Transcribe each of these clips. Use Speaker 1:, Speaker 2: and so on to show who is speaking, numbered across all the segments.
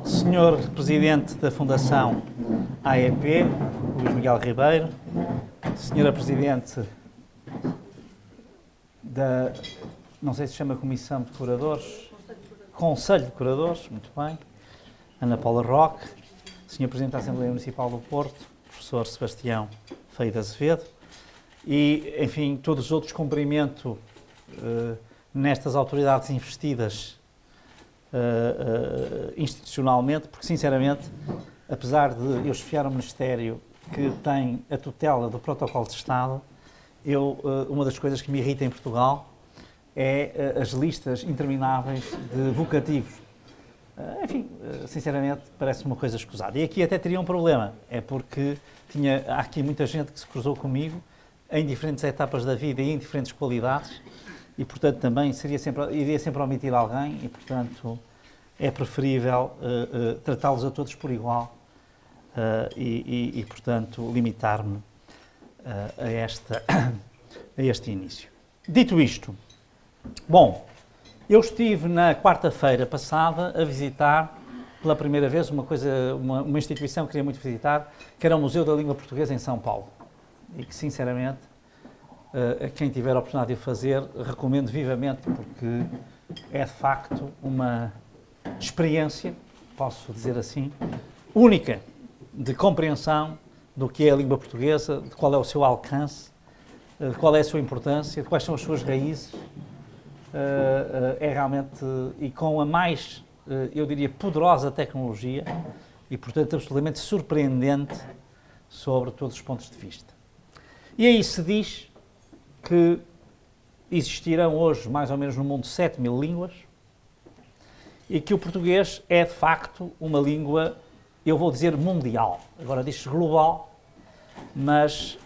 Speaker 1: Senhor Presidente da Fundação AEP, Luís Miguel Ribeiro, Senhora Presidente da, não sei se chama Comissão de Curadores, Conselho de Curadores, muito bem, Ana Paula Roque, Senhor Presidente da Assembleia Municipal do Porto, Professor Sebastião Feio de Azevedo, e, enfim, todos os outros cumprimento nestas autoridades investidas institucionalmente, porque, sinceramente, apesar de eu chefiar um Ministério que tem a tutela do Protocolo de Estado, uma das coisas que me irrita em Portugal é as listas intermináveis de vocativos. Enfim, sinceramente, parece uma coisa escusada. E aqui até teria um problema, é porque há aqui muita gente que se cruzou comigo em diferentes etapas da vida e em diferentes qualidades, e, portanto, também iria sempre omitir alguém, e, portanto, é preferível tratá-los a todos por igual e, portanto, limitar-me a este início. Dito isto, bom, eu estive na quarta-feira passada a visitar pela primeira vez uma instituição que queria muito visitar, que era o Museu da Língua Portuguesa em São Paulo, e que, sinceramente, a quem tiver a oportunidade de o fazer, recomendo vivamente, porque é de facto uma experiência, posso dizer assim, única de compreensão do que é a língua portuguesa, de qual é o seu alcance, de qual é a sua importância, de quais são as suas raízes. É realmente, e com a mais, eu diria, poderosa tecnologia e, portanto, absolutamente surpreendente sobre todos os pontos de vista. E aí se diz que existirão hoje, mais ou menos no mundo, 7.000 línguas e que o português é, de facto, uma língua, eu vou dizer, mundial. Agora diz-se global, mas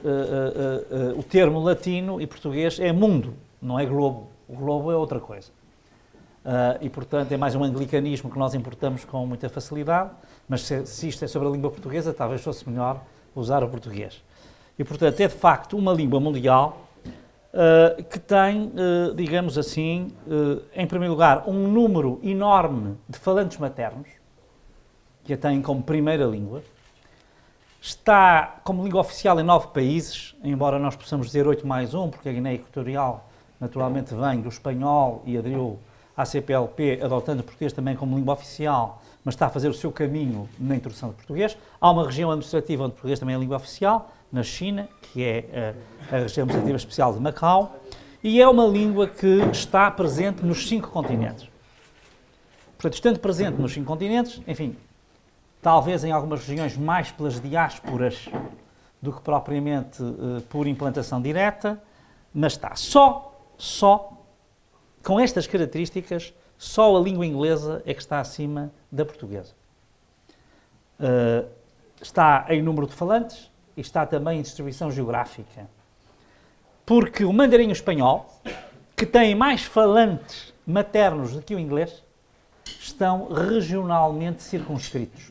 Speaker 1: o termo latino e português é mundo, não é globo. O globo é outra coisa. E, portanto, é mais um anglicanismo que nós importamos com muita facilidade, mas se isto é sobre a língua portuguesa, talvez fosse melhor usar o português. E, portanto, é de facto uma língua mundial que tem, digamos assim, em primeiro lugar, um número enorme de falantes maternos, que a têm como primeira língua. Está como língua oficial em 9 países, embora nós possamos dizer 8 mais 1, porque a Guiné Equatorial naturalmente vem do espanhol e aderiu à CPLP, adotando o português também como língua oficial, mas está a fazer o seu caminho na introdução do português. Há uma região administrativa onde o português também é língua oficial, na China, que é a região administrativa especial de Macau, e é uma língua que está presente nos 5 continentes. Portanto, estando presente nos 5 continentes, enfim, talvez em algumas regiões mais pelas diásporas do que propriamente por implantação direta, mas está. Só com estas características, só a língua inglesa é que está acima da portuguesa. Está em número de falantes e está também em distribuição geográfica. Porque o mandarim espanhol, que tem mais falantes maternos do que o inglês, estão regionalmente circunscritos.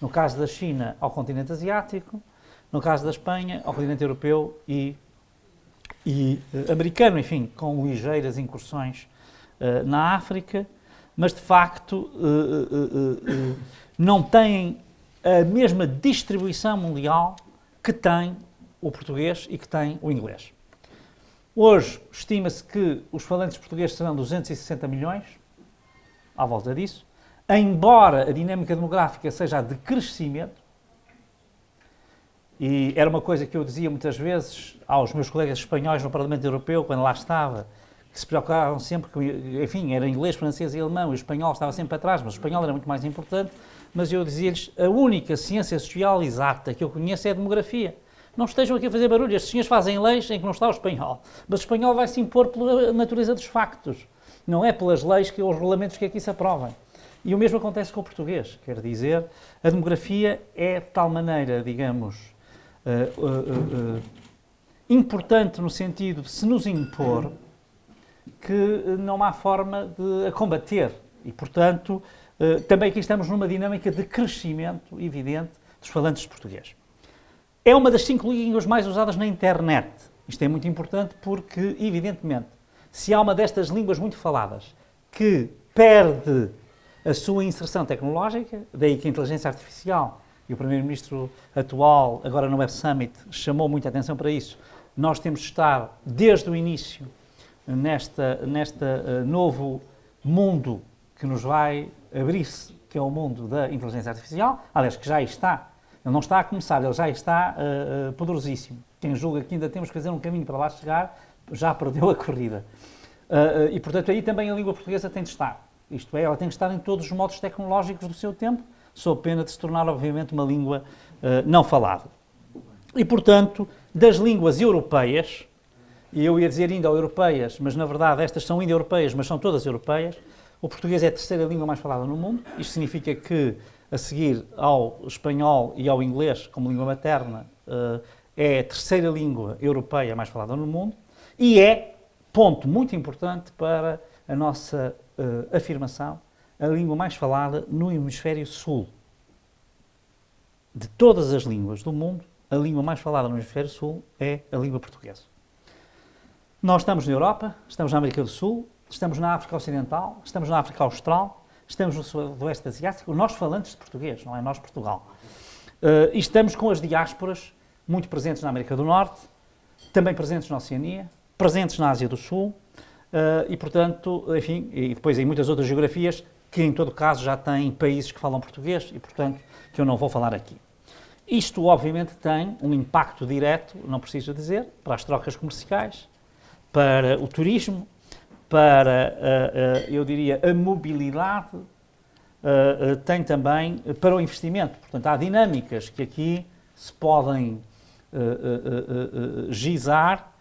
Speaker 1: No caso da China, ao continente asiático, no caso da Espanha, ao continente europeu e americano, enfim, com ligeiras incursões na África, mas de facto não têm a mesma distribuição mundial que tem o português e que tem o inglês. Hoje estima-se que os falantes portugueses serão 260 milhões, à volta disso, embora a dinâmica demográfica seja a de crescimento. E era uma coisa que eu dizia muitas vezes aos meus colegas espanhóis no Parlamento Europeu, quando lá estava, que se preocupavam sempre que, enfim, era inglês, francês e alemão, e o espanhol estava sempre atrás, mas o espanhol era muito mais importante, mas eu dizia-lhes, a única ciência social exata que eu conheço é a demografia. Não estejam aqui a fazer barulho, estes senhores fazem leis em que não está o espanhol, mas o espanhol vai se impor pela natureza dos factos, não é pelas leis ou os regulamentos que aqui se aprovem. E o mesmo acontece com o português, quer dizer, a demografia é de tal maneira, digamos, importante no sentido de se nos impor que não há forma de a combater e, portanto, também aqui estamos numa dinâmica de crescimento evidente dos falantes de português. É uma das 5 línguas mais usadas na internet. Isto é muito importante porque, evidentemente, se há uma destas línguas muito faladas que perde a sua inserção tecnológica, daí que a inteligência artificial, e o Primeiro-Ministro atual, agora no Web Summit, chamou muita atenção para isso. Nós temos de estar, desde o início, nesta novo mundo que nos vai abrir-se, que é o mundo da inteligência artificial, aliás, que já está. Ele não está a começar, ele já está poderosíssimo. Quem julga que ainda temos que fazer um caminho para lá chegar, já perdeu a corrida. E, portanto, aí também a língua portuguesa tem de estar. Isto é, ela tem de estar em todos os modos tecnológicos do seu tempo, sob pena de se tornar, obviamente, uma língua não falada. E, portanto, das línguas europeias, e eu ia dizer indo-europeias, mas na verdade estas são indo-europeias, mas são todas europeias, o português é a terceira língua mais falada no mundo. Isto significa que, a seguir ao espanhol e ao inglês como língua materna, é a terceira língua europeia mais falada no mundo e é, ponto muito importante para a nossa afirmação, a língua mais falada no hemisfério sul. De todas as línguas do mundo, a língua mais falada no hemisfério sul é a língua portuguesa. Nós estamos na Europa, estamos na América do Sul, estamos na África Ocidental, estamos na África Austral, estamos no Sudoeste Asiático, nós falantes de português, não é nós Portugal. E estamos com as diásporas muito presentes na América do Norte, também presentes na Oceania, presentes na Ásia do Sul, e portanto, enfim, e depois em muitas outras geografias que em todo caso já têm países que falam português e portanto que eu não vou falar aqui. Isto obviamente tem um impacto direto, não preciso dizer, para as trocas comerciais, para o turismo, para, eu diria, a mobilidade, tem também para o investimento. Portanto, há dinâmicas que aqui se podem gizar,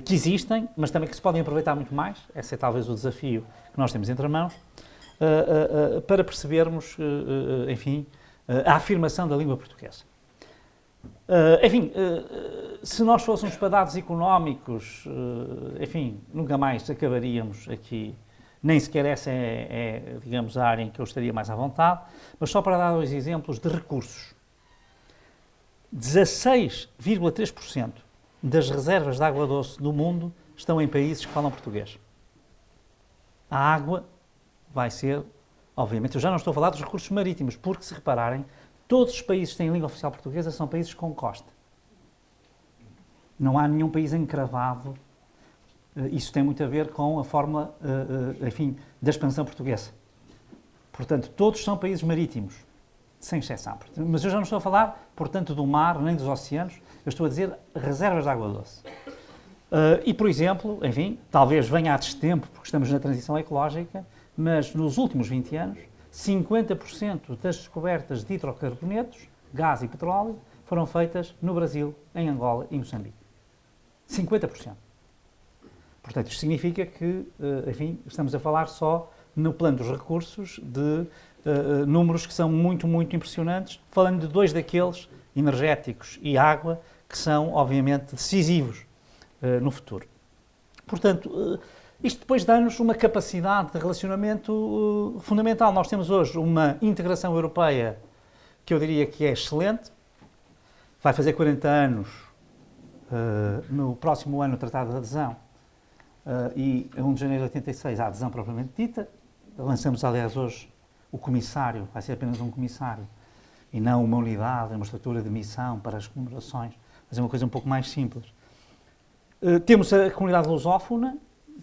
Speaker 1: que existem, mas também que se podem aproveitar muito mais. Esse é talvez o desafio que nós temos entre mãos, para percebermos, enfim, a afirmação da língua portuguesa. Enfim, se nós fôssemos para dados económicos, enfim, nunca mais acabaríamos aqui, nem sequer essa digamos, a área em que eu estaria mais à vontade, mas só para dar dois exemplos de recursos. 16,3% das reservas de água doce do mundo estão em países que falam português. A água vai ser, obviamente, eu já não estou a falar dos recursos marítimos, porque se repararem, todos os países que têm língua oficial portuguesa são países com costa. Não há nenhum país encravado. Isso tem muito a ver com a fórmula, enfim, da expansão portuguesa. Portanto, todos são países marítimos, sem exceção. Mas eu já não estou a falar, portanto, do mar, nem dos oceanos. Eu estou a dizer reservas de água doce. E, por exemplo, enfim, talvez venha a destempo, porque estamos na transição ecológica, mas nos últimos 20 anos, 50% das descobertas de hidrocarbonetos, gás e petróleo, foram feitas no Brasil, em Angola e Moçambique. 50%. Portanto, isto significa que, enfim, estamos a falar só no plano dos recursos de números que são muito, muito impressionantes, falando de dois daqueles, energéticos e água, que são, obviamente, decisivos no futuro. Portanto, isto depois dá-nos uma capacidade de relacionamento fundamental. Nós temos hoje uma integração europeia que eu diria que é excelente. Vai fazer 40 anos no próximo ano o Tratado de Adesão e a 1 de janeiro de 86 a adesão propriamente dita. Lançamos, aliás, hoje o comissário, vai ser apenas um comissário e não uma unidade, uma estrutura de missão para as comemorações. Vai ser uma coisa um pouco mais simples. Temos a comunidade lusófona,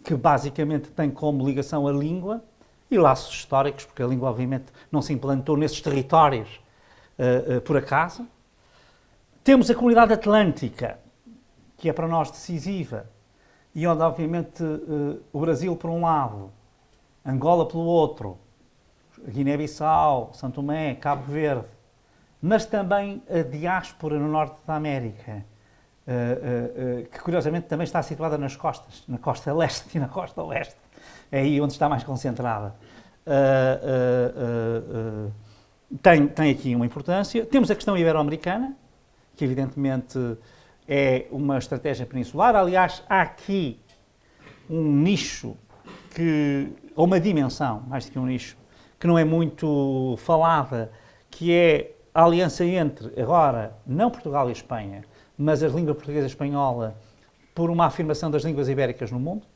Speaker 1: que basicamente tem como ligação a língua e laços históricos, porque a língua obviamente não se implantou nesses territórios por acaso. Temos a comunidade atlântica, que é para nós decisiva, e onde obviamente o Brasil por um lado, Angola pelo outro, Guiné-Bissau, São Tomé, Cabo Verde, mas também a diáspora no norte da América, que curiosamente também está situada nas costas, na costa leste e na costa oeste, é aí onde está mais concentrada. Tem aqui uma importância. Temos a questão ibero-americana, que evidentemente é uma estratégia peninsular. Aliás, há aqui um nicho, ou uma dimensão, mais do que um nicho, que não é muito falada, que é a aliança entre, agora, não Portugal e Espanha, mas as línguas portuguesa e espanhola, por uma afirmação das línguas ibéricas no mundo,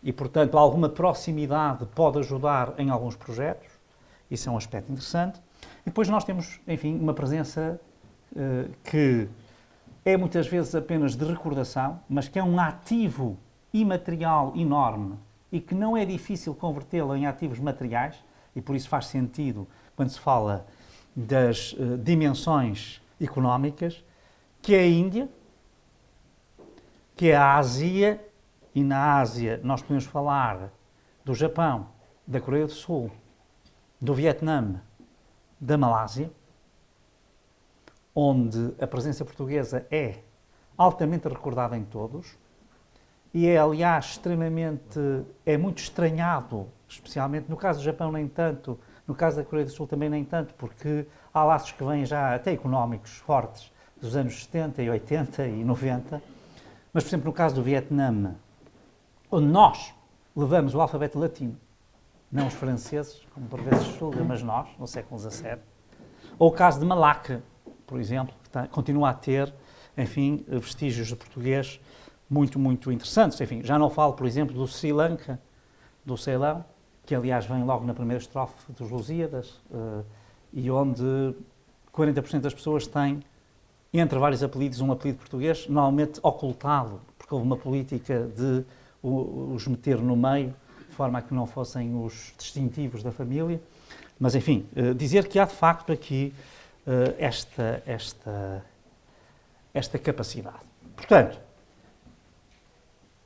Speaker 1: e, portanto, alguma proximidade pode ajudar em alguns projetos. Isso é um aspecto interessante. E depois nós temos, enfim, uma presença que é muitas vezes apenas de recordação, mas que é um ativo imaterial enorme e que não é difícil convertê-lo em ativos materiais, e por isso faz sentido quando se fala das dimensões económicas, que é a Índia, que é a Ásia, e na Ásia nós podemos falar do Japão, da Coreia do Sul, do Vietnã, da Malásia, onde a presença portuguesa é altamente recordada em todos e é, aliás, é muito estranhado, especialmente no caso do Japão nem tanto, no caso da Coreia do Sul também nem tanto, porque há laços que vêm já até económicos fortes dos anos 70 e 80 e 90, mas, por exemplo, no caso do Vietnã, onde nós levamos o alfabeto latino, não os franceses, como por vezes se julga, mas nós, no século XVII. Ou o caso de Malaca, por exemplo, que continua a ter, enfim, vestígios de português muito, muito interessantes. Enfim, já não falo, por exemplo, do Sri Lanka, do Ceilão, que aliás vem logo na primeira estrofe dos Lusíadas, e onde 40% das pessoas têm, entre vários apelidos, um apelido português, normalmente ocultado, porque houve uma política de os meter no meio, de forma a que não fossem os distintivos da família. Mas, enfim, dizer que há de facto aqui esta capacidade. Portanto,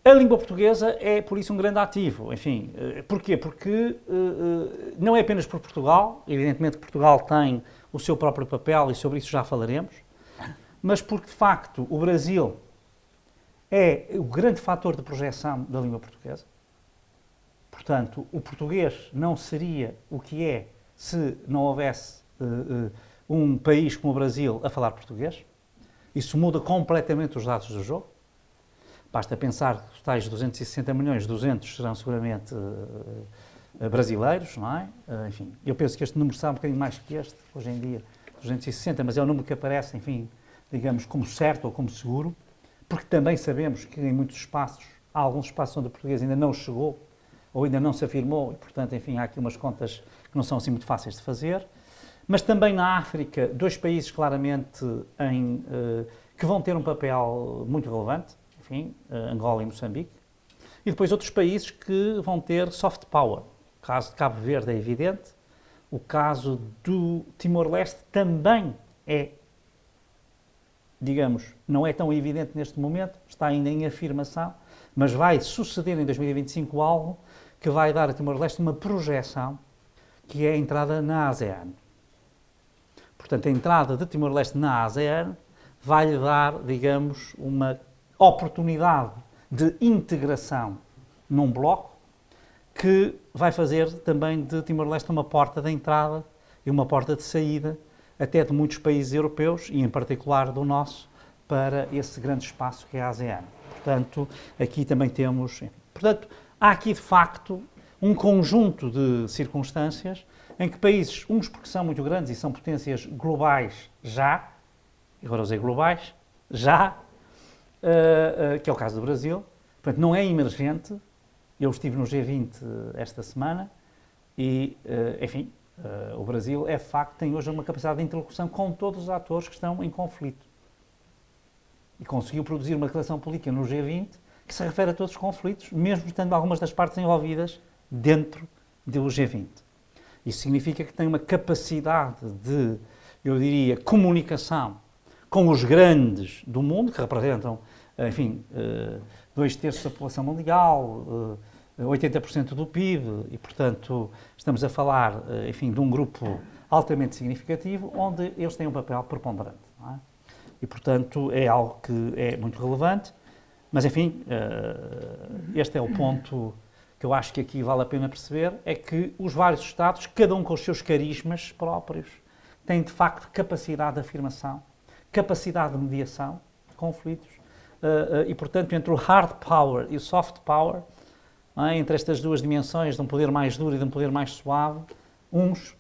Speaker 1: a língua portuguesa é, por isso, um grande ativo. Enfim, porquê? Porque não é apenas por Portugal, evidentemente que Portugal tem o seu próprio papel e sobre isso já falaremos, mas porque, de facto, o Brasil é o grande fator de projeção da língua portuguesa. Portanto, o português não seria o que é se não houvesse um país como o Brasil a falar português. Isso muda completamente os dados do jogo. Basta pensar que os tais 260 milhões, 200 serão seguramente brasileiros, não é? Enfim, eu penso que este número será um bocadinho mais que este, hoje em dia, 260, mas é o número que aparece, enfim, digamos, como certo ou como seguro, porque também sabemos que em muitos espaços, há alguns espaços onde o português ainda não chegou, ou ainda não se afirmou, e portanto, enfim, há aqui umas contas que não são assim muito fáceis de fazer. Mas também na África, dois países claramente que vão ter um papel muito relevante, enfim, Angola e Moçambique, e depois outros países que vão ter soft power. O caso de Cabo Verde é evidente, o caso do Timor-Leste também é, digamos, não é tão evidente neste momento, está ainda em afirmação, mas vai suceder em 2025 algo que vai dar a Timor-Leste uma projeção, que é a entrada na ASEAN. Portanto, a entrada de Timor-Leste na ASEAN vai-lhe dar, digamos, uma oportunidade de integração num bloco que vai fazer também de Timor-Leste uma porta de entrada e uma porta de saída até de muitos países europeus e, em particular, do nosso, para esse grande espaço que é a ASEAN. Portanto, aqui também temos... Portanto, há aqui, de facto, um conjunto de circunstâncias em que países, uns porque são muito grandes e são potências globais já, agora usei globais, já, que é o caso do Brasil, portanto não é emergente. Eu estive no G20 esta semana e, enfim, o Brasil é de facto, tem hoje uma capacidade de interlocução com todos os atores que estão em conflito. E conseguiu produzir uma declaração política no G20 que se refere a todos os conflitos, mesmo estando algumas das partes envolvidas dentro do G20. Isso significa que tem uma capacidade de, eu diria, comunicação com os grandes do mundo, que representam, enfim, 2/3 da população mundial, 80% do PIB, e, portanto, estamos a falar, enfim, de um grupo altamente significativo, onde eles têm um papel preponderante, não é? E, portanto, é algo que é muito relevante, mas, enfim, este é o ponto que eu acho que aqui vale a pena perceber, é que os vários Estados, cada um com os seus carismas próprios, têm, de facto, capacidade de afirmação, capacidade de mediação de conflitos, e, portanto, entre o hard power e o soft power, entre estas duas dimensões de um poder mais duro e de um poder mais suave, uns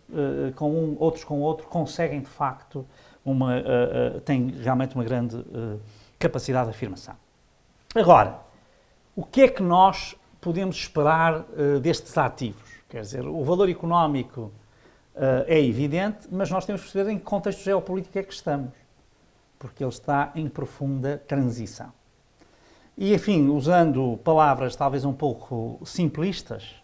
Speaker 1: com um, outros com outro, conseguem, de facto, têm realmente uma grande capacidade de afirmação. Agora, o que é que nós podemos esperar destes ativos? Quer dizer, o valor económico é evidente, mas nós temos que perceber em que contexto geopolítico é que estamos, porque ele está em profunda transição. E, enfim, usando palavras talvez um pouco simplistas,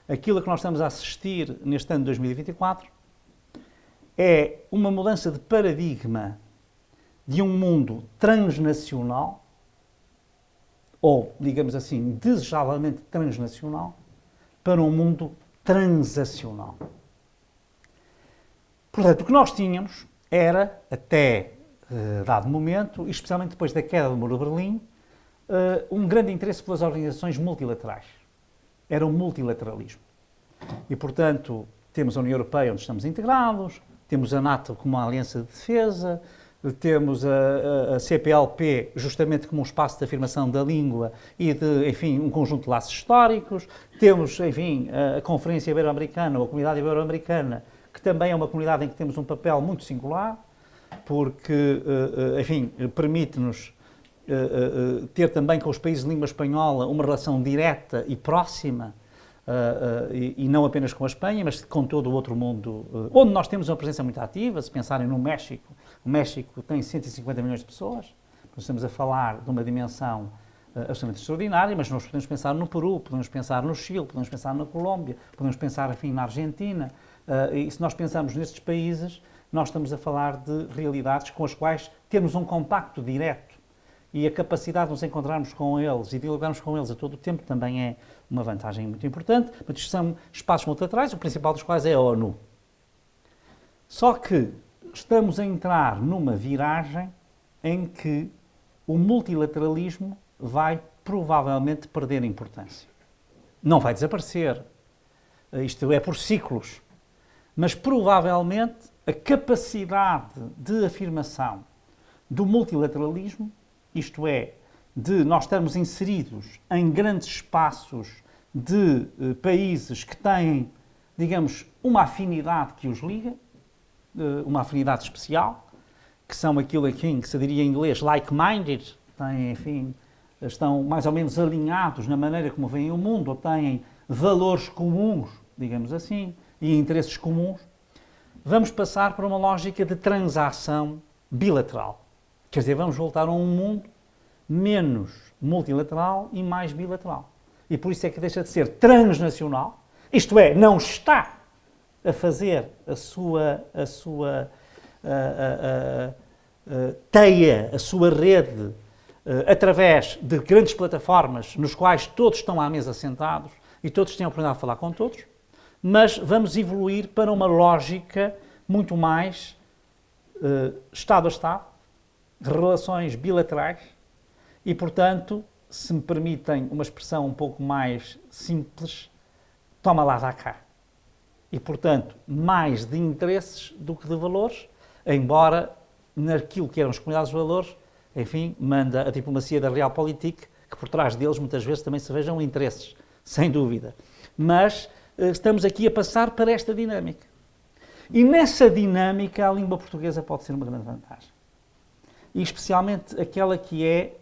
Speaker 1: aquilo a que nós estamos a assistir neste ano de 2024 é uma mudança de paradigma de um mundo transnacional, ou, digamos assim, desejavelmente transnacional, para um mundo transacional. Portanto, o que nós tínhamos era, até dado momento, e especialmente depois da queda do Muro de Berlim, um grande interesse pelas organizações multilaterais. Era o multilateralismo. E, portanto, temos a União Europeia, onde estamos integrados, temos a NATO como uma aliança de defesa, temos a CPLP justamente como um espaço de afirmação da língua e de, enfim, um conjunto de laços históricos. Temos, enfim, a Conferência Ibero-Americana, ou a Comunidade Ibero-Americana, que também é uma comunidade em que temos um papel muito singular, porque, enfim, permite-nos ter também com os países de língua espanhola uma relação direta e próxima, e não apenas com a Espanha, mas com todo o outro mundo, onde nós temos uma presença muito ativa. Se pensarem no México, o México tem 150 milhões de pessoas, nós estamos a falar de uma dimensão absolutamente extraordinária, mas nós podemos pensar no Peru, podemos pensar no Chile, podemos pensar na Colômbia, podemos pensar, enfim, na Argentina, e se nós pensarmos nestes países, nós estamos a falar de realidades com as quais temos um contacto direto, e a capacidade de nos encontrarmos com eles e dialogarmos com eles a todo o tempo também é uma vantagem muito importante. Mas isto são espaços multilaterais, o principal dos quais é a ONU. Só que estamos a entrar numa viragem em que o multilateralismo vai provavelmente perder importância. Não vai desaparecer, isto é por ciclos, mas provavelmente a capacidade de afirmação do multilateralismo, isto é, de nós estarmos inseridos em grandes espaços de países que têm, digamos, uma afinidade que os liga, uma afinidade especial, que são aquilo aqui que se diria em inglês like-minded, têm, enfim, estão mais ou menos alinhados na maneira como veem o mundo, ou têm valores comuns, digamos assim, e interesses comuns. Vamos passar para uma lógica de transação bilateral. Quer dizer, vamos voltar a um mundo menos multilateral e mais bilateral. E por isso é que deixa de ser transnacional, isto é, não está a fazer a sua teia, a sua rede, através de grandes plataformas nos quais todos estão à mesa sentados e todos têm a oportunidade de falar com todos, mas vamos evoluir para uma lógica muito mais Estado a Estado, relações bilaterais e, portanto, se me permitem uma expressão um pouco mais simples, toma lá, dá cá. E, portanto, mais de interesses do que de valores, embora naquilo que eram as comunidades de valores, enfim, manda a diplomacia da Realpolitik, que por trás deles muitas vezes também se vejam interesses, sem dúvida. Mas estamos aqui a passar para esta dinâmica. E nessa dinâmica a língua portuguesa pode ser uma grande vantagem. E especialmente aquela que é,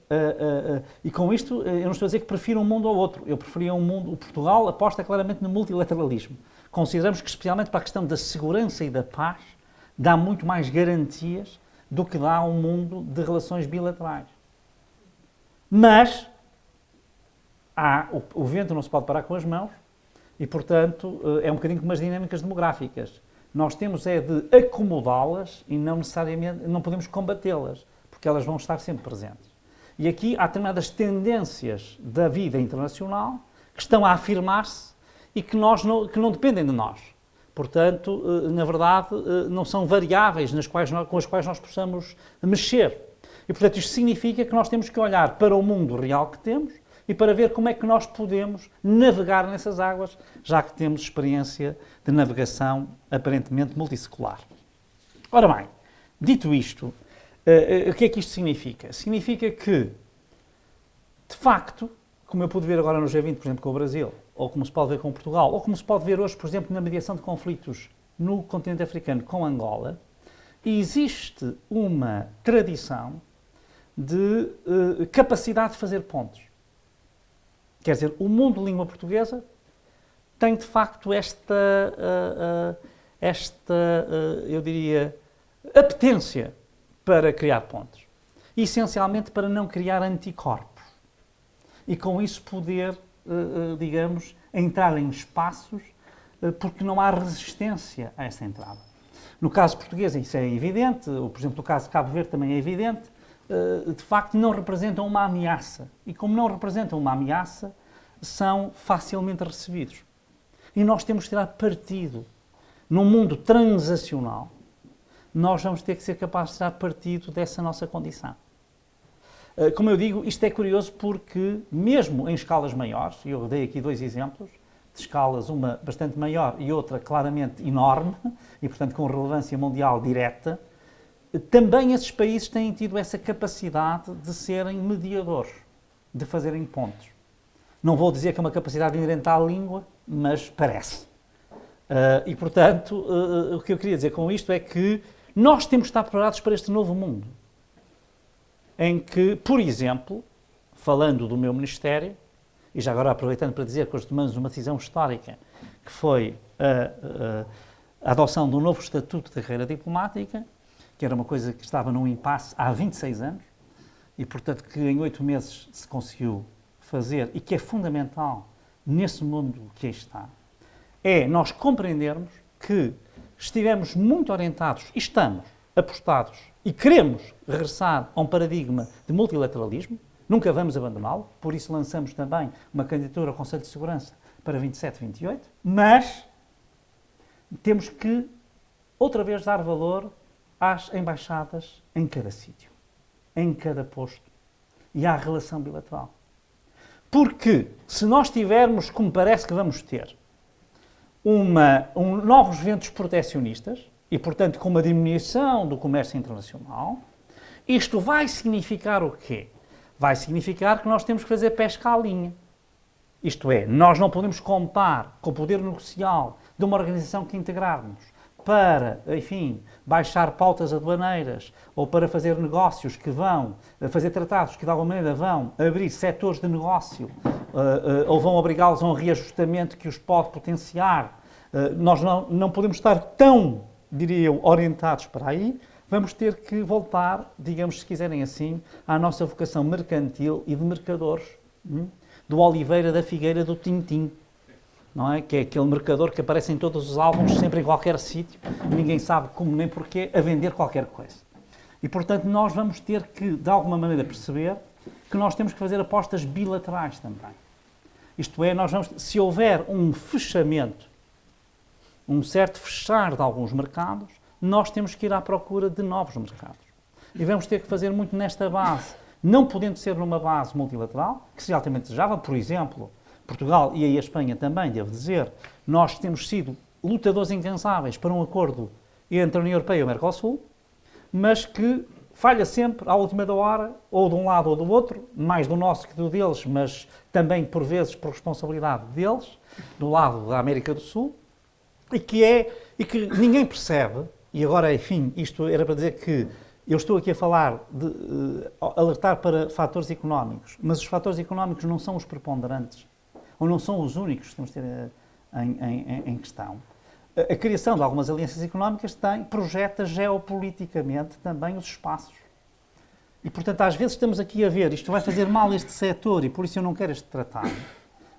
Speaker 1: e com isto eu não estou a dizer que prefiro um mundo ou outro, eu preferia um mundo, o Portugal aposta claramente no multilateralismo. Consideramos que especialmente para a questão da segurança e da paz, dá muito mais garantias do que dá um mundo de relações bilaterais. Mas o vento não se pode parar com as mãos e, portanto, é um bocadinho como as dinâmicas demográficas. Nós temos é de acomodá-las e não necessariamente, não podemos combatê-las, porque elas vão estar sempre presentes. E aqui há determinadas tendências da vida internacional que estão a afirmar-se e que não dependem de nós. Portanto, na verdade, não são variáveis com as quais nós possamos mexer. E, portanto, isto significa que nós temos que olhar para o mundo real que temos e para ver como é que nós podemos navegar nessas águas, já que temos experiência de navegação aparentemente multissecular. Ora bem, dito isto, o que é que isto significa? Significa que, de facto, como eu pude ver agora no G20, por exemplo, com o Brasil, ou como se pode ver com Portugal, ou como se pode ver hoje, por exemplo, na mediação de conflitos no continente africano com Angola, existe uma tradição de capacidade de fazer pontes. Quer dizer, o mundo de língua portuguesa tem, de facto, esta, eu diria, apetência para criar pontes. Essencialmente para não criar anticorpos. E com isso poder, digamos, entrar em espaços porque não há resistência a essa entrada. No caso português isso é evidente, ou, por exemplo, no caso de Cabo Verde também é evidente, de facto não representam uma ameaça. E como não representam uma ameaça, são facilmente recebidos. E nós temos que tirar partido. Num mundo transacional, nós vamos ter que ser capazes de tirar partido dessa nossa condição. Como eu digo, isto é curioso porque, mesmo em escalas maiores, e eu dei aqui 2 exemplos, de escalas, uma bastante maior e outra claramente enorme, e portanto com relevância mundial direta, também esses países têm tido essa capacidade de serem mediadores, de fazerem pontos. Não vou dizer que é uma capacidade inerente à língua, mas parece. E portanto, o que eu queria dizer com isto é que nós temos de estar preparados para este novo mundo, em que, por exemplo, falando do meu Ministério, e já agora aproveitando para dizer que hoje tomamos uma decisão histórica, que foi a adoção de um novo estatuto de carreira diplomática, que era uma coisa que estava num impasse há 26 anos, e portanto que em 8 meses se conseguiu fazer, e que é fundamental nesse mundo que aí está, é nós compreendermos que estivemos muito orientados, e estamos apostados, e queremos regressar a um paradigma de multilateralismo, nunca vamos abandoná-lo, por isso lançamos também uma candidatura ao Conselho de Segurança para 27-28, mas temos que, outra vez, dar valor às embaixadas em cada sítio, em cada posto, e à relação bilateral. Porque, se nós tivermos, como parece que vamos ter, novos ventos proteccionistas, e, portanto, com uma diminuição do comércio internacional, isto vai significar o quê? Vai significar que nós temos que fazer pesca à linha. Isto é, nós não podemos contar com o poder negocial de uma organização que integrarmos para, enfim, baixar pautas aduaneiras ou para fazer negócios que vão, fazer tratados que de alguma maneira vão abrir setores de negócio ou vão obrigá-los a um reajustamento que os pode potenciar. Nós não podemos estar tão, diria eu, orientados para aí. Vamos ter que voltar, digamos, se quiserem assim, à nossa vocação mercantil e de mercadores, do Oliveira, da Figueira, do Tintim, não é? Que é aquele mercador que aparece em todos os álbuns, sempre em qualquer sítio, ninguém sabe como nem porquê, a vender qualquer coisa. E, portanto, nós vamos ter que, de alguma maneira, perceber que nós temos que fazer apostas bilaterais também. Isto é, se houver um fechamento, um certo fechar de alguns mercados, nós temos que ir à procura de novos mercados. E vamos ter que fazer muito nesta base, não podendo ser numa base multilateral, que seria altamente desejável. Por exemplo, Portugal e aí a Espanha também, devo dizer, nós temos sido lutadores incansáveis para um acordo entre a União Europeia e o Mercosul, mas que falha sempre à última da hora, ou de um lado ou do outro, mais do nosso que do deles, mas também por vezes por responsabilidade deles, do lado da América do Sul, e que ninguém percebe. E agora, enfim, isto era para dizer que eu estou aqui a falar de alertar para fatores económicos, mas os fatores económicos não são os preponderantes, ou não são os únicos que temos de ter em questão. A criação de algumas alianças económicas projeta geopoliticamente também os espaços. E, portanto, às vezes estamos aqui a ver, isto vai fazer mal a este setor e por isso eu não quero este tratado.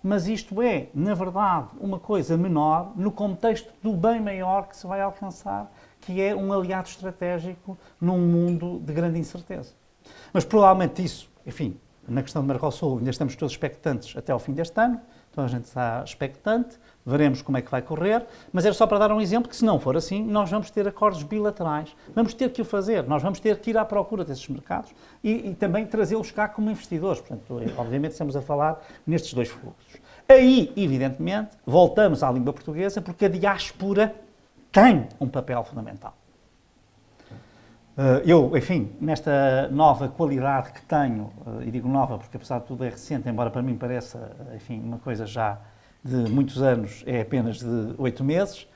Speaker 1: Mas isto é, na verdade, uma coisa menor no contexto do bem maior que se vai alcançar, que é um aliado estratégico num mundo de grande incerteza. Mas provavelmente isso, enfim, na questão do Mercosul ainda estamos todos expectantes até ao fim deste ano, então a gente está expectante, veremos como é que vai correr, mas era só para dar um exemplo que se não for assim, nós vamos ter acordos bilaterais, vamos ter que o fazer, nós vamos ter que ir à procura desses mercados e também trazê-los cá como investidores, portanto, obviamente estamos a falar nestes 2 fluxos. Aí, evidentemente, voltamos à língua portuguesa porque a diáspora tem um papel fundamental. Eu, enfim, nesta nova qualidade que tenho, e digo nova porque apesar de tudo é recente, embora para mim pareça, enfim, uma coisa já de muitos anos, é apenas de 8 meses,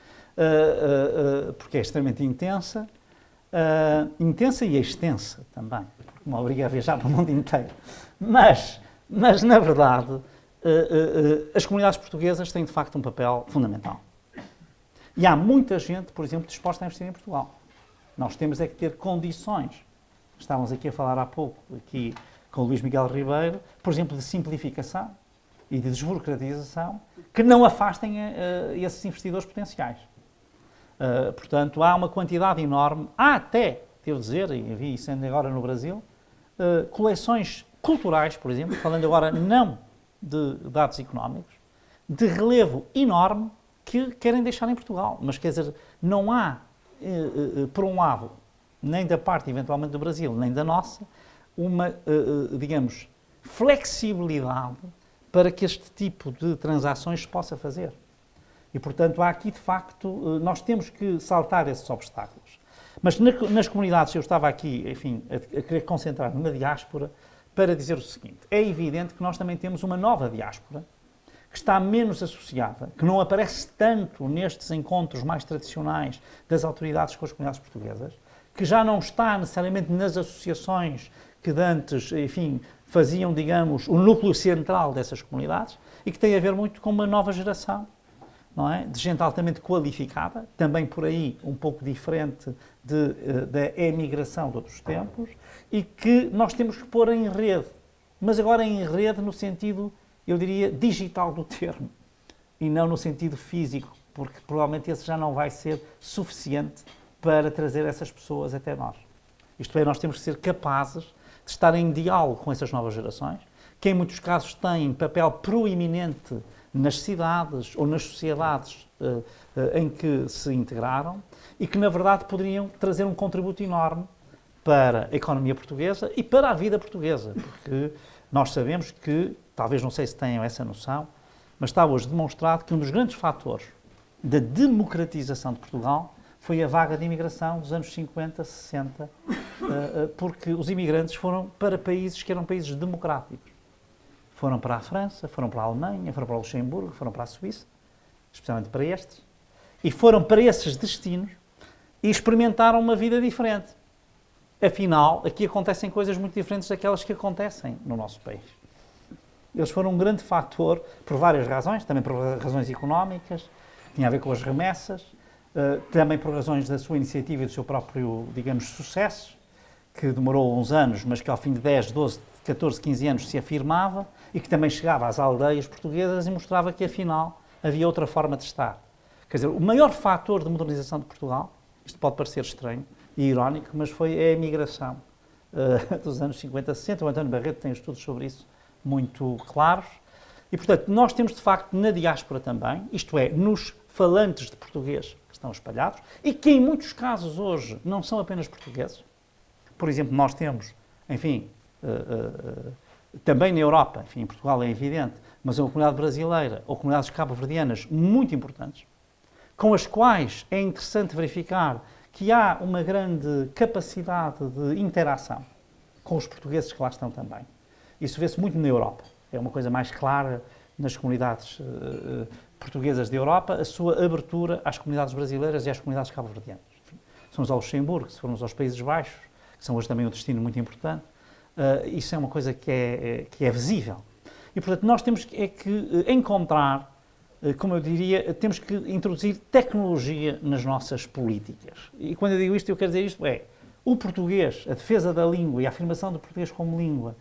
Speaker 1: porque é extremamente intensa, intensa e extensa também, porque me obriga a viajar para o mundo inteiro. Mas na verdade, as comunidades portuguesas têm de facto um papel fundamental. E há muita gente, por exemplo, disposta a investir em Portugal. Nós temos é que ter condições. Estávamos aqui a falar há pouco, aqui com o Luís Miguel Ribeiro, por exemplo, de simplificação e de desburocratização, que não afastem esses investidores potenciais. Portanto, há uma quantidade enorme, há até, devo dizer, e vi isso ainda agora no Brasil, coleções culturais, por exemplo, falando agora não de dados económicos, de relevo enorme que querem deixar em Portugal. Mas, quer dizer, não há, por um lado, nem da parte, eventualmente, do Brasil, nem da nossa, uma, digamos, flexibilidade para que este tipo de transações se possa fazer. E, portanto, há aqui, de facto, nós temos que saltar esses obstáculos. Mas nas comunidades, eu estava aqui, enfim, a querer concentrar numa diáspora para dizer o seguinte: é evidente que nós também temos uma nova diáspora que está menos associada, que não aparece tanto nestes encontros mais tradicionais das autoridades com as comunidades portuguesas, que já não está necessariamente nas associações que de antes, enfim, faziam, digamos, o núcleo central dessas comunidades e que tem a ver muito com uma nova geração, não é? De gente altamente qualificada, também por aí um pouco diferente da emigração de outros tempos, e que nós temos que pôr em rede, mas agora em rede no sentido, eu diria, digital do termo, e não no sentido físico, porque provavelmente esse já não vai ser suficiente para trazer essas pessoas até nós. Isto é, nós temos que ser capazes de estar em diálogo com essas novas gerações, que em muitos casos têm papel proeminente nas cidades ou nas sociedades em que se integraram e que, na verdade, poderiam trazer um contributo enorme para a economia portuguesa e para a vida portuguesa, porque nós sabemos que, talvez não sei se tenham essa noção, mas está hoje demonstrado que um dos grandes fatores da democratização de Portugal foi a vaga de imigração dos anos 50, 60, porque os imigrantes foram para países que eram países democráticos. Foram para a França, foram para a Alemanha, foram para o Luxemburgo, foram para a Suíça, especialmente para estes, e foram para esses destinos e experimentaram uma vida diferente. Afinal, aqui acontecem coisas muito diferentes daquelas que acontecem no nosso país. Eles foram um grande fator, por várias razões, também por razões económicas, tinha a ver com as remessas, também por razões da sua iniciativa e do seu próprio, digamos, sucesso, que demorou uns anos, mas que ao fim de 10, 12, 14, 15 anos se afirmava e que também chegava às aldeias portuguesas e mostrava que, afinal, havia outra forma de estar. Quer dizer, o maior fator de modernização de Portugal, isto pode parecer estranho e irónico, mas foi a emigração dos anos 50, 60. O António Barreto tem estudos sobre isso muito claros. E, portanto, nós temos, de facto, na diáspora também, isto é, nos falantes de português que estão espalhados e que, em muitos casos, hoje, não são apenas portugueses. Por exemplo, nós temos, enfim, também na Europa, enfim, em Portugal é evidente, mas uma comunidade brasileira ou comunidades cabo-verdianas muito importantes, com as quais é interessante verificar que há uma grande capacidade de interação com os portugueses que lá estão também. Isso vê-se muito na Europa. É uma coisa mais clara nas comunidades portuguesas da Europa, a sua abertura às comunidades brasileiras e às comunidades cabo-verdianas. Se formos ao Luxemburgo, se formos aos Países Baixos, que são hoje também um destino muito importante, isso é uma coisa que é visível. E, portanto, nós temos que encontrar, como eu diria, temos que introduzir tecnologia nas nossas políticas. E quando eu digo isto, eu quero dizer isto, o português, a defesa da língua e a afirmação do português como língua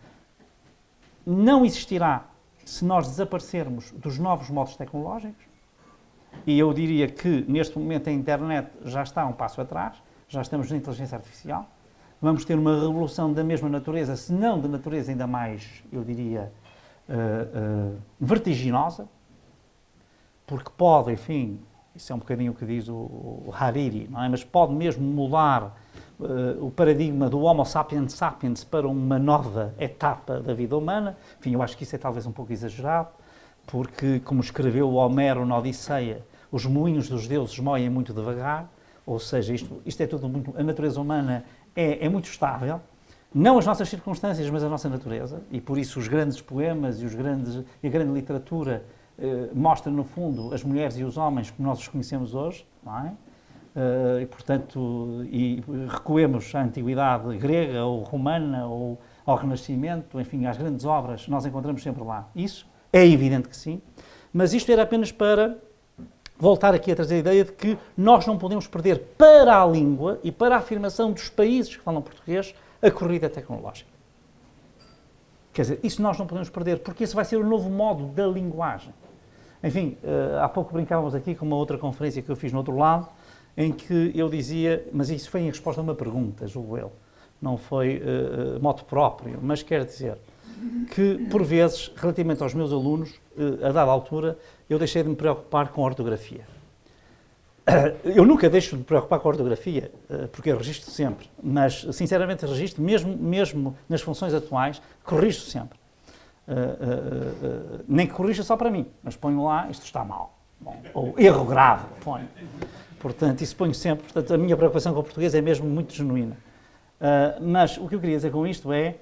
Speaker 1: não existirá se nós desaparecermos dos novos modos tecnológicos. E eu diria que, neste momento, a internet já está um passo atrás, já estamos na inteligência artificial. Vamos ter uma revolução da mesma natureza, se não de natureza ainda mais, eu diria, vertiginosa, porque pode, enfim, isso é um bocadinho o que diz o Hariri, não é? Mas pode mesmo mudar o paradigma do Homo sapiens sapiens para uma nova etapa da vida humana. Enfim, eu acho que isso é talvez um pouco exagerado, porque, como escreveu o Homero na Odisseia, os moinhos dos deuses moem muito devagar, ou seja, isto é tudo muito... A natureza humana é muito estável, não as nossas circunstâncias, mas a nossa natureza, e por isso os grandes poemas e a grande literatura mostra, no fundo, as mulheres e os homens como nós os conhecemos hoje, não é? E, portanto, recuemos à antiguidade grega ou romana ou ao Renascimento, enfim, às grandes obras, nós encontramos sempre lá. Isso é evidente que sim, mas isto era apenas para voltar aqui a trazer a ideia de que nós não podemos perder para a língua e para a afirmação dos países que falam português a corrida tecnológica. Quer dizer, isso nós não podemos perder, porque isso vai ser o novo modo da linguagem. Enfim, há pouco brincávamos aqui com uma outra conferência que eu fiz no outro lado, em que eu dizia, mas isso foi em resposta a uma pergunta, julgo eu, não foi moto próprio, mas quer dizer que, por vezes, relativamente aos meus alunos, a dada altura, eu deixei de me preocupar com a ortografia. Eu nunca deixo de me preocupar com a ortografia, porque eu registro sempre, mas, sinceramente, registro, mesmo nas funções atuais, corrijo sempre. Nem que corrija só para mim, mas ponho lá, isto está mal. Bom, ou erro grave, ponho. Portanto, isso ponho sempre. Portanto, a minha preocupação com o português é mesmo muito genuína. Mas o que eu queria dizer com isto é,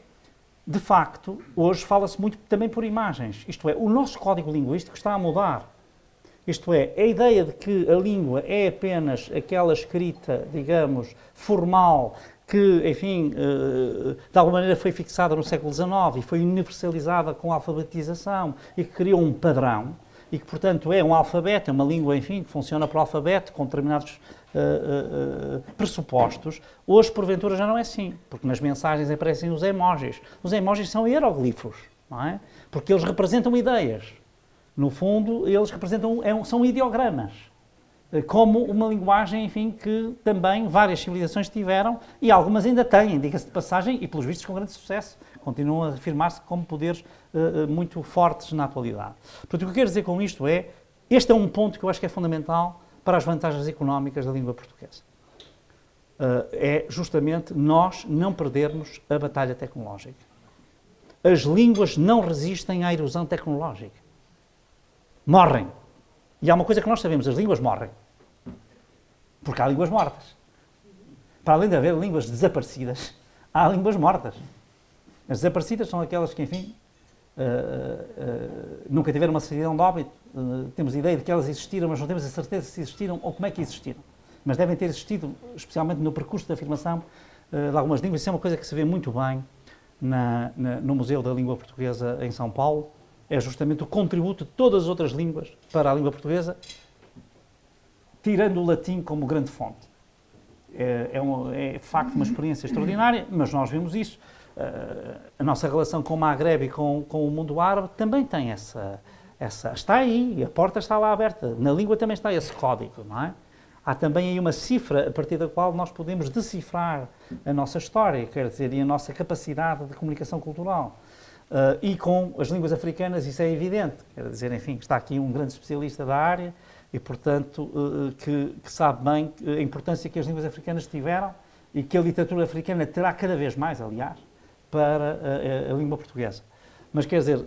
Speaker 1: de facto, hoje fala-se muito também por imagens. Isto é, o nosso código linguístico está a mudar. Isto é, a ideia de que a língua é apenas aquela escrita, digamos, formal, que, enfim, de alguma maneira foi fixada no século XIX e foi universalizada com a alfabetização e que criou um padrão e que, portanto, é um alfabeto, é uma língua, enfim, que funciona por alfabeto, com determinados pressupostos. Hoje, porventura, já não é assim, porque nas mensagens aparecem os emojis. Os emojis são hieroglifos, não é? Porque eles representam ideias. No fundo, eles representam, são ideogramas, como uma linguagem, enfim, que também várias civilizações tiveram e algumas ainda têm, diga-se de passagem, e pelos vistos com grande sucesso. Continuam a afirmar-se como poderes muito fortes na atualidade. Portanto, o que eu quero dizer com isto é, este é um ponto que eu acho que é fundamental para as vantagens económicas da língua portuguesa. É justamente nós não perdermos a batalha tecnológica. As línguas não resistem à erosão tecnológica. Morrem. E há uma coisa que nós sabemos, as línguas morrem. Porque há línguas mortas. Para além de haver línguas desaparecidas, há línguas mortas. As desaparecidas são aquelas que, enfim, nunca tiveram uma certidão de óbito. Temos a ideia de que elas existiram, mas não temos a certeza se existiram ou como é que existiram. Mas devem ter existido, especialmente no percurso de afirmação de algumas línguas. Isso é uma coisa que se vê muito bem no Museu da Língua Portuguesa em São Paulo. É justamente o contributo de todas as outras línguas para a língua portuguesa, tirando o latim como grande fonte. É de facto uma experiência extraordinária, mas nós vemos isso. A nossa relação com o Maghreb e com o mundo árabe também tem essa... Está aí, a porta está lá aberta. Na língua também está esse código, não é? Há também aí uma cifra a partir da qual nós podemos decifrar a nossa história, quer dizer, e a nossa capacidade de comunicação cultural. E com as línguas africanas isso é evidente, quer dizer, enfim, está aqui um grande especialista da área e, portanto, que sabe bem a importância que as línguas africanas tiveram e que a literatura africana terá cada vez mais, aliás, para a língua portuguesa. Mas, quer dizer,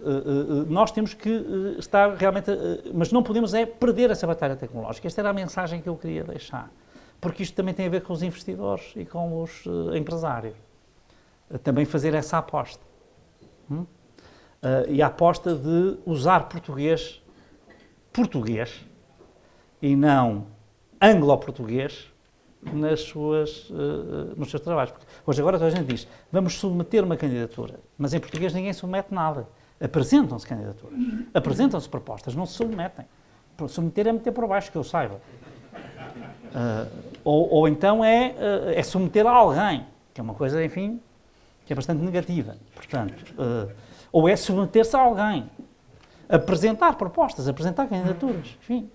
Speaker 1: nós temos que estar realmente... mas não podemos perder essa batalha tecnológica. Esta era a mensagem que eu queria deixar. Porque isto também tem a ver com os investidores e com os empresários. Também fazer essa aposta. E a aposta de usar português e não anglo-português nos seus trabalhos. Porque hoje agora toda a gente diz, vamos submeter uma candidatura, mas em português ninguém submete nada. Apresentam-se candidaturas, apresentam-se propostas, não se submetem. Submeter é meter por baixo, que eu saiba. Ou então é submeter a alguém, que é uma coisa, enfim, que é bastante negativa. Portanto, ou é submeter-se a alguém, apresentar propostas, apresentar candidaturas, enfim.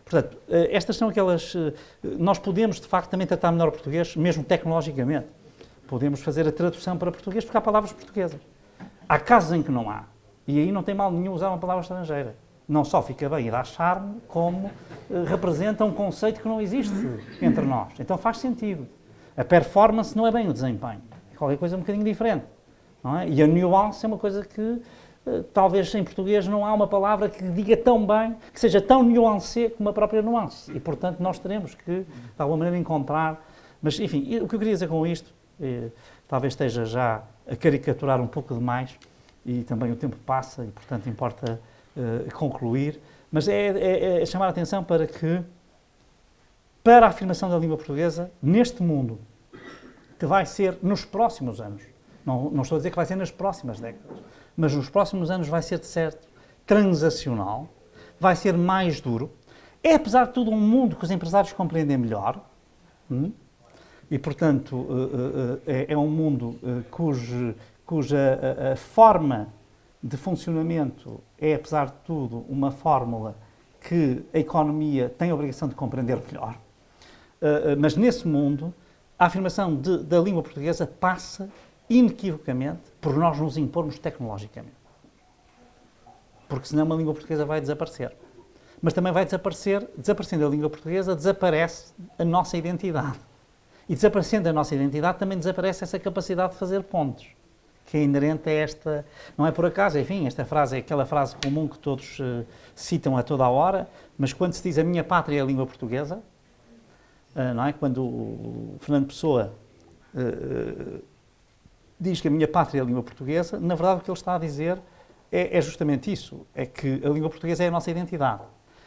Speaker 1: Portanto, estas são aquelas... nós podemos, de facto, também tratar melhor o português, mesmo tecnologicamente. Podemos fazer a tradução para português, porque há palavras portuguesas. Há casos em que não há. E aí não tem mal nenhum usar uma palavra estrangeira. Não só fica bem e dá charme, como representa um conceito que não existe entre nós. Então faz sentido. A performance não é bem o desempenho. É qualquer coisa um bocadinho diferente. Não é? E a nuance é uma coisa que... talvez em português não há uma palavra que diga tão bem, que seja tão nuancée como a própria nuance. E, portanto, nós teremos que, de alguma maneira, encontrar... Mas, enfim, o que eu queria dizer com isto, talvez esteja já a caricaturar um pouco demais, e também o tempo passa, e, portanto, importa concluir, mas é chamar a atenção para que, para a afirmação da língua portuguesa, neste mundo, que vai ser nos próximos anos, não estou a dizer que vai ser nas próximas décadas, mas nos próximos anos vai ser, de certo, transacional, vai ser mais duro, É, apesar de tudo, um mundo que os empresários compreendem melhor. E, portanto, é um mundo cuja a forma de funcionamento é, apesar de tudo, uma fórmula que a economia tem a obrigação de compreender melhor. Mas nesse mundo, a afirmação da língua portuguesa passa inequivocamente por nós nos impormos tecnologicamente. Porque senão a língua portuguesa vai desaparecer. Mas também vai desaparecer, desaparecendo a língua portuguesa, desaparece a nossa identidade. E desaparecendo a nossa identidade, também desaparece essa capacidade de fazer pontos, que é inerente a esta... Não é por acaso, enfim, esta frase é aquela frase comum que todos citam a toda a hora, mas quando se diz a minha pátria é a língua portuguesa, não é? Quando o Fernando Pessoa diz que a minha pátria é a língua portuguesa, na verdade o que ele está a dizer é justamente isso, é que a língua portuguesa é a nossa identidade.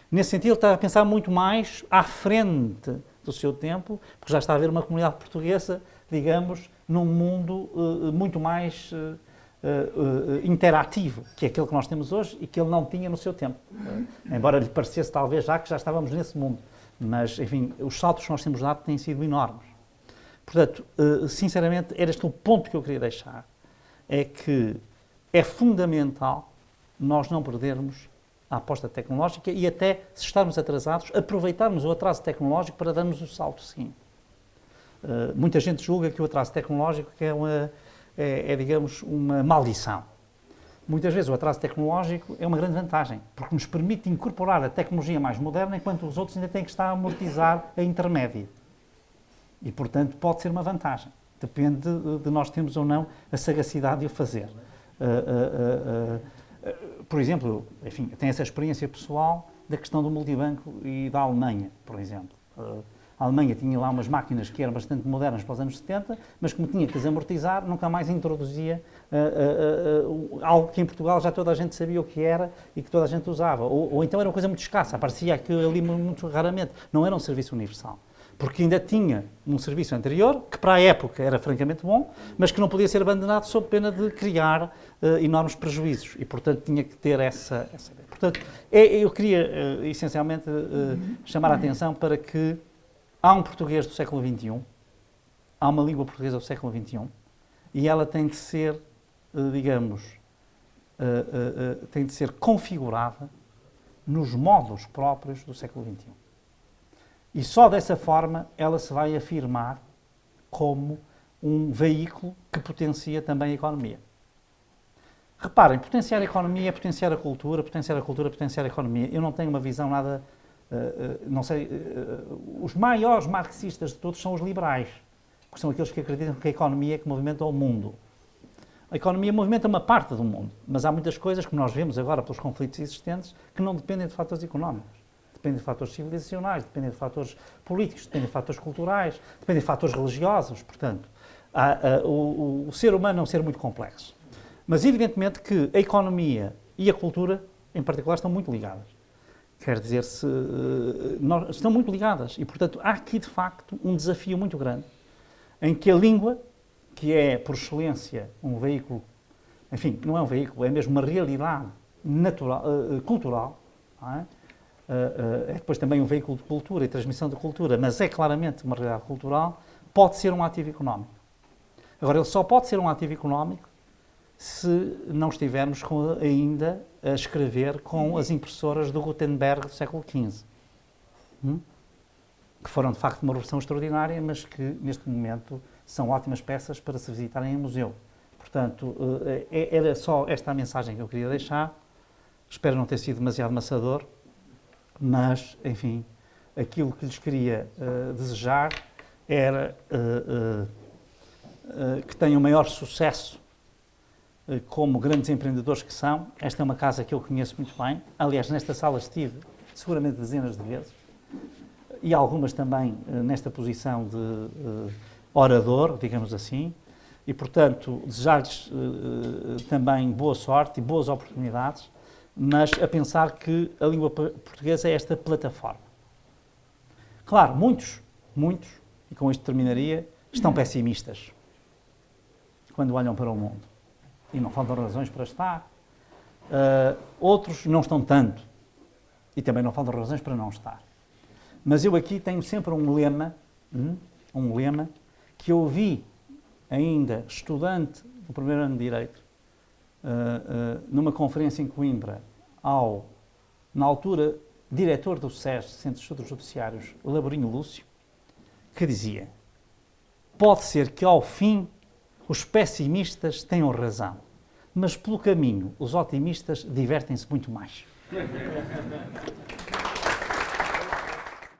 Speaker 1: Nesse sentido, ele está a pensar muito mais à frente do seu tempo, porque já está a haver uma comunidade portuguesa, digamos, num mundo muito mais interativo, que é aquele que nós temos hoje e que ele não tinha no seu tempo. Embora lhe parecesse, talvez, já estávamos nesse mundo. Mas, enfim, os saltos que nós temos dado têm sido enormes. Portanto, sinceramente, era este o ponto que eu queria deixar. É que é fundamental nós não perdermos a aposta tecnológica e até, se estarmos atrasados, aproveitarmos o atraso tecnológico para darmos o salto seguinte. Muita gente julga que o atraso tecnológico digamos, uma maldição. Muitas vezes o atraso tecnológico é uma grande vantagem, porque nos permite incorporar a tecnologia mais moderna enquanto os outros ainda têm que estar a amortizar a intermédia. E, portanto, pode ser uma vantagem. Depende de nós termos ou não a sagacidade de o fazer. Por exemplo, enfim, eu tenho essa experiência pessoal da questão do multibanco e da Alemanha, por exemplo. A Alemanha tinha lá umas máquinas que eram bastante modernas para os anos 70, mas como tinha que as amortizar, nunca mais introduzia algo que em Portugal já toda a gente sabia o que era e que toda a gente usava. Ou então era uma coisa muito escassa, aparecia aquilo ali muito raramente. Não era um serviço universal. Porque ainda tinha um serviço anterior, que para a época era francamente bom, mas que não podia ser abandonado sob pena de criar enormes prejuízos. E, portanto, tinha que ter essa... Portanto, eu queria, essencialmente, chamar a atenção para que há um português do século XXI, há uma língua portuguesa do século XXI, e ela tem de ser, digamos, tem de ser configurada nos modos próprios do século XXI. E só dessa forma ela se vai afirmar como um veículo que potencia também a economia. Reparem, potenciar a economia é potenciar a cultura, potenciar a cultura, potenciar a economia. Eu não tenho uma visão nada... não sei, os maiores marxistas de todos são os liberais, porque são aqueles que acreditam que a economia é que movimenta o mundo. A economia movimenta uma parte do mundo, mas há muitas coisas que nós vemos agora pelos conflitos existentes que não dependem de fatores económicos. Dependem de fatores civilizacionais, dependem de fatores políticos, dependem de fatores culturais, dependem de fatores religiosos. Portanto, o ser humano é um ser muito complexo. Mas, evidentemente, que a economia e a cultura, em particular, estão muito ligadas. Quer dizer, estão muito ligadas. E, portanto, há aqui, de facto, um desafio muito grande em que a língua, que é, por excelência, um veículo, enfim, não é um veículo, é mesmo uma realidade natural, cultural, não é? É depois também um veículo de cultura e transmissão de cultura, mas é claramente uma realidade cultural, pode ser um ativo económico. Agora, ele só pode ser um ativo económico se não estivermos ainda a escrever com as impressoras do Gutenberg do século XV. Que foram, de facto, uma revolução extraordinária, mas que, neste momento, são ótimas peças para se visitarem em museu. Portanto, era só esta a mensagem que eu queria deixar. Espero não ter sido demasiado maçador. Mas, enfim, aquilo que lhes queria desejar era que tenham maior sucesso como grandes empreendedores que são. Esta é uma casa que eu conheço muito bem. Aliás, nesta sala estive seguramente dezenas de vezes. E algumas também nesta posição de orador, digamos assim. E, portanto, desejar-lhes também boa sorte e boas oportunidades, mas a pensar que a língua portuguesa é esta plataforma. Claro, muitos, e com isto terminaria, estão pessimistas quando olham para o mundo. E não faltam razões para estar. Outros não estão tanto. E também não faltam razões para não estar. Mas eu aqui tenho sempre um lema que eu ouvi ainda estudante do primeiro ano de Direito, numa conferência em Coimbra, na altura, diretor do SES, Centro de Estudos Judiciários, Laborinho Lúcio, que dizia: pode ser que ao fim os pessimistas tenham razão, mas pelo caminho os otimistas divertem-se muito mais.